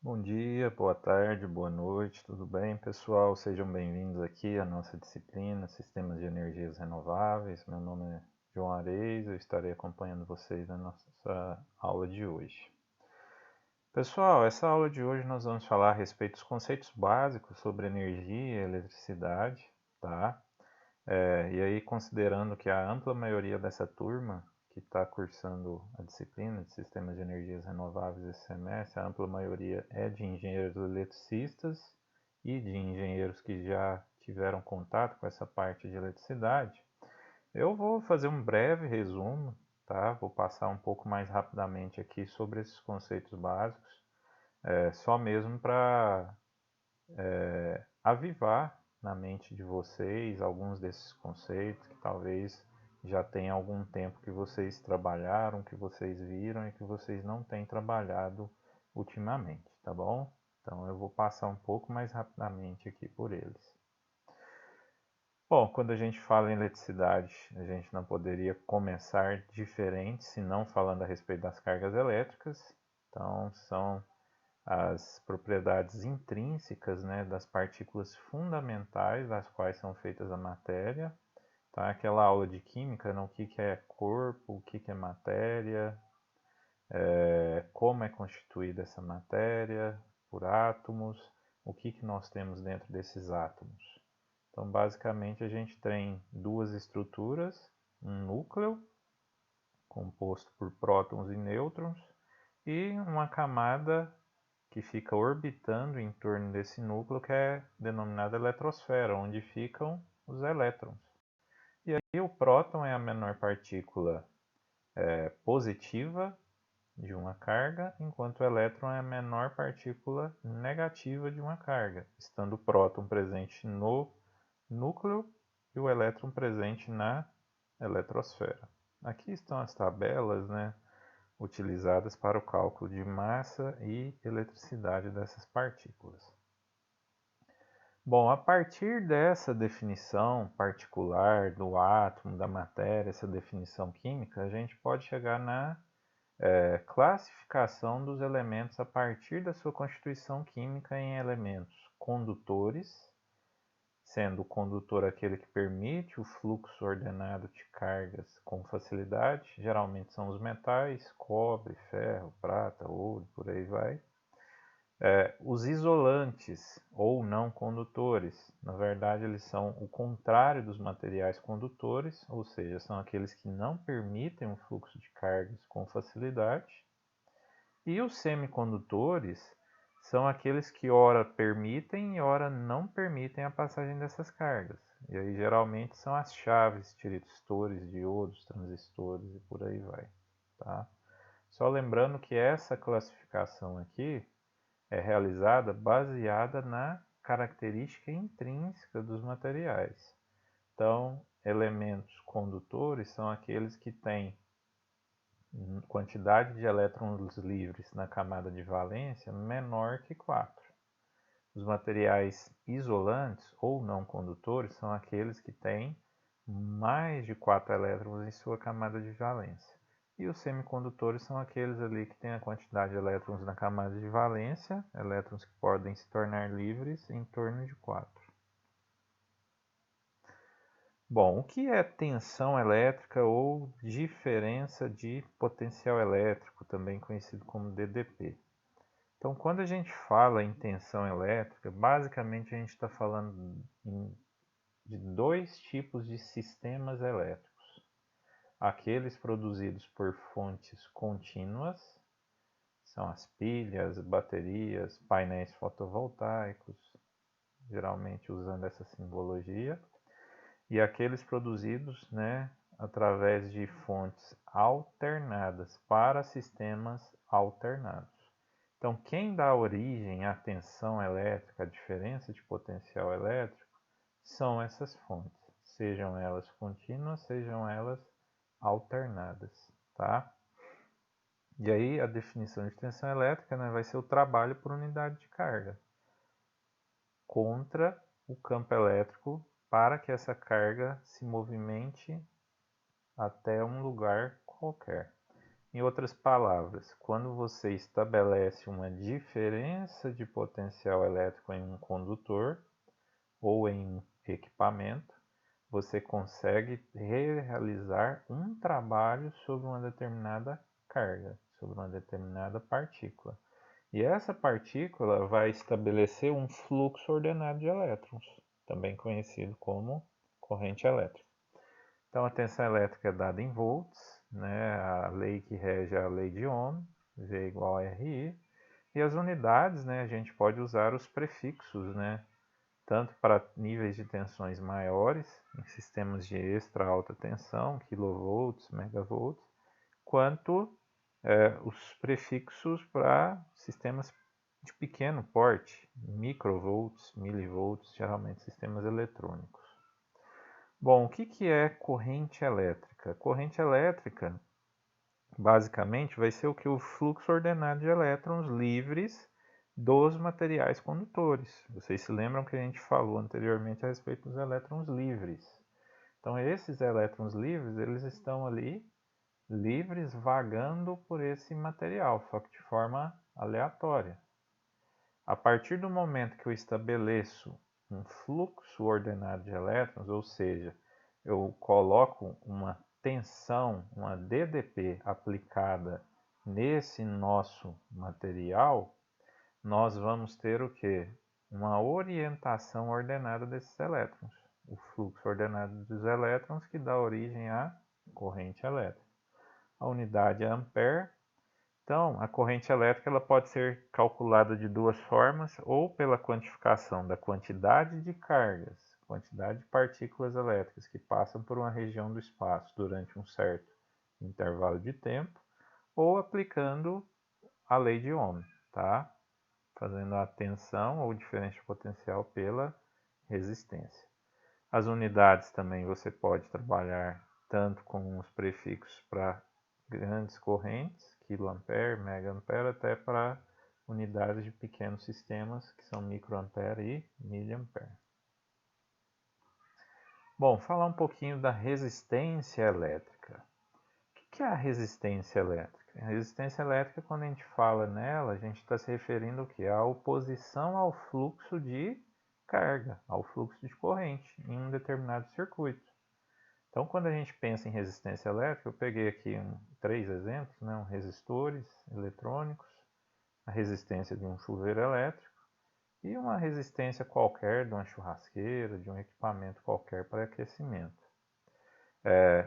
Bom dia, boa tarde, boa noite, tudo bem, pessoal? Sejam bem-vindos aqui à nossa disciplina Sistemas de Energias Renováveis. Meu nome é João Areis, eu estarei acompanhando vocês na nossa aula de hoje. Pessoal, essa aula de hoje nós vamos falar a respeito dos conceitos básicos sobre energia e eletricidade, tá? E aí, considerando que a ampla maioria dessa turma que está cursando a disciplina de Sistemas de Energias Renováveis esse semestre, a ampla maioria é de engenheiros eletricistas e de engenheiros que já tiveram contato com essa parte de eletricidade. Eu vou fazer um breve resumo, tá? Vou passar um pouco mais rapidamente aqui sobre esses conceitos básicos, só mesmo para avivar na mente de vocês alguns desses conceitos que talvez já tenha algum tempo que vocês trabalharam, que vocês viram e que vocês não têm trabalhado ultimamente, tá bom? Então eu vou passar um pouco mais rapidamente aqui por eles. Bom, quando a gente fala em eletricidade, a gente não poderia começar diferente se não falando a respeito das cargas elétricas. Então, são as propriedades intrínsecas, né, das partículas fundamentais das quais são feitas a matéria. Tá? Aquela aula de química, o que é corpo, o que é matéria, como é constituída essa matéria por átomos, o que nós temos dentro desses átomos. Então, basicamente, a gente tem duas estruturas, um núcleo, composto por prótons e nêutrons, e uma camada que fica orbitando em torno desse núcleo, que é denominada eletrosfera, onde ficam os elétrons. E aí o próton é a menor partícula positiva de uma carga, enquanto o elétron é a menor partícula negativa de uma carga, estando o próton presente no núcleo e o elétron presente na eletrosfera. Aqui estão as tabelas, né, utilizadas para o cálculo de massa e eletricidade dessas partículas. Bom, a partir dessa definição particular do átomo, da matéria, essa definição química, a gente pode chegar na classificação dos elementos a partir da sua constituição química em elementos condutores, sendo o condutor aquele que permite o fluxo ordenado de cargas com facilidade, geralmente são os metais, cobre, ferro, prata, ouro, por aí vai. Os isolantes ou não condutores, na verdade eles são o contrário dos materiais condutores, ou seja, são aqueles que não permitem o fluxo de cargas com facilidade. E os semicondutores são aqueles que ora permitem e ora não permitem a passagem dessas cargas. E aí geralmente são as chaves, tiristores, diodos, transistores e por aí vai. Tá? Só lembrando que essa classificação aqui é realizada baseada na característica intrínseca dos materiais. Então, elementos condutores são aqueles que têm quantidade de elétrons livres na camada de valência menor que 4. Os materiais isolantes ou não condutores são aqueles que têm mais de 4 elétrons em sua camada de valência. E os semicondutores são aqueles ali que têm a quantidade de elétrons na camada de valência, elétrons que podem se tornar livres, em torno de 4. Bom, o que é tensão elétrica ou diferença de potencial elétrico, também conhecido como DDP? Então, quando a gente fala em tensão elétrica, basicamente a gente está falando de dois tipos de sistemas elétricos. Aqueles produzidos por fontes contínuas, são as pilhas, baterias, painéis fotovoltaicos, geralmente usando essa simbologia, e aqueles produzidos, né, através de fontes alternadas para sistemas alternados. Então, quem dá origem à tensão elétrica, à diferença de potencial elétrico, são essas fontes, sejam elas contínuas, sejam elas alternadas, tá? E aí a definição de tensão elétrica, né, vai ser o trabalho por unidade de carga contra o campo elétrico para que essa carga se movimente até um lugar qualquer. Em outras palavras, quando você estabelece uma diferença de potencial elétrico em um condutor ou em um equipamento, você consegue realizar um trabalho sobre uma determinada carga, sobre uma determinada partícula. E essa partícula vai estabelecer um fluxo ordenado de elétrons, também conhecido como corrente elétrica. Então, a tensão elétrica é dada em volts, né? A lei que rege é a lei de Ohm, V igual a RI. E as unidades, né? A gente pode usar os prefixos, né? Tanto para níveis de tensões maiores, em sistemas de extra alta tensão, kilovolts, megavolts, quanto os prefixos para sistemas de pequeno porte, microvolts, milivolts, geralmente sistemas eletrônicos. Bom, o que é corrente elétrica? Corrente elétrica, basicamente, vai ser o que? O fluxo ordenado de elétrons livres dos materiais condutores. Vocês se lembram que a gente falou anteriormente a respeito dos elétrons livres. Então, esses elétrons livres, eles estão ali livres vagando por esse material, só que de forma aleatória. A partir do momento que eu estabeleço um fluxo ordenado de elétrons, ou seja, eu coloco uma tensão, uma DDP aplicada nesse nosso material, nós vamos ter o quê? Uma orientação ordenada desses elétrons. O fluxo ordenado dos elétrons que dá origem à corrente elétrica. A unidade é ampere. Então, a corrente elétrica ela pode ser calculada de duas formas, ou pela quantificação da quantidade de cargas, quantidade de partículas elétricas que passam por uma região do espaço durante um certo intervalo de tempo, ou aplicando a lei de Ohm, tá? Fazendo a tensão ou diferença de potencial pela resistência. As unidades também você pode trabalhar tanto com os prefixos para grandes correntes, quiloampere, megaampere, até para unidades de pequenos sistemas, que são microampere e miliampere. Bom, falar um pouquinho da resistência elétrica. O que é a resistência elétrica? A resistência elétrica, quando a gente fala nela, a gente está se referindo ao quê? À oposição ao fluxo de carga, ao fluxo de corrente em um determinado circuito. Então, quando a gente pensa em resistência elétrica, eu peguei aqui 3 exemplos, né? Resistores eletrônicos, a resistência de um chuveiro elétrico e uma resistência qualquer de uma churrasqueira, de um equipamento qualquer para aquecimento.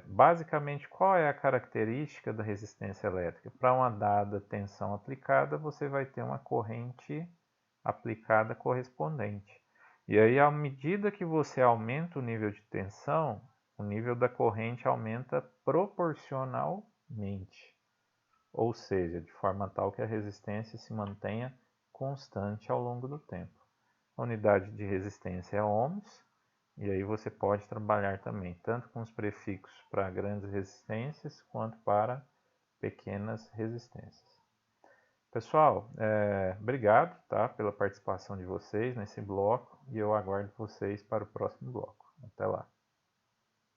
Basicamente, qual é a característica da resistência elétrica? Para uma dada tensão aplicada, você vai ter uma corrente aplicada correspondente. E aí, à medida que você aumenta o nível de tensão, o nível da corrente aumenta proporcionalmente, ou seja, de forma tal que a resistência se mantenha constante ao longo do tempo. A unidade de resistência é ohms, e aí você pode trabalhar também tanto com os prefixos para grandes resistências quanto para pequenas resistências. Pessoal, obrigado, tá, pela participação de vocês nesse bloco e eu aguardo vocês para o próximo bloco. Até lá.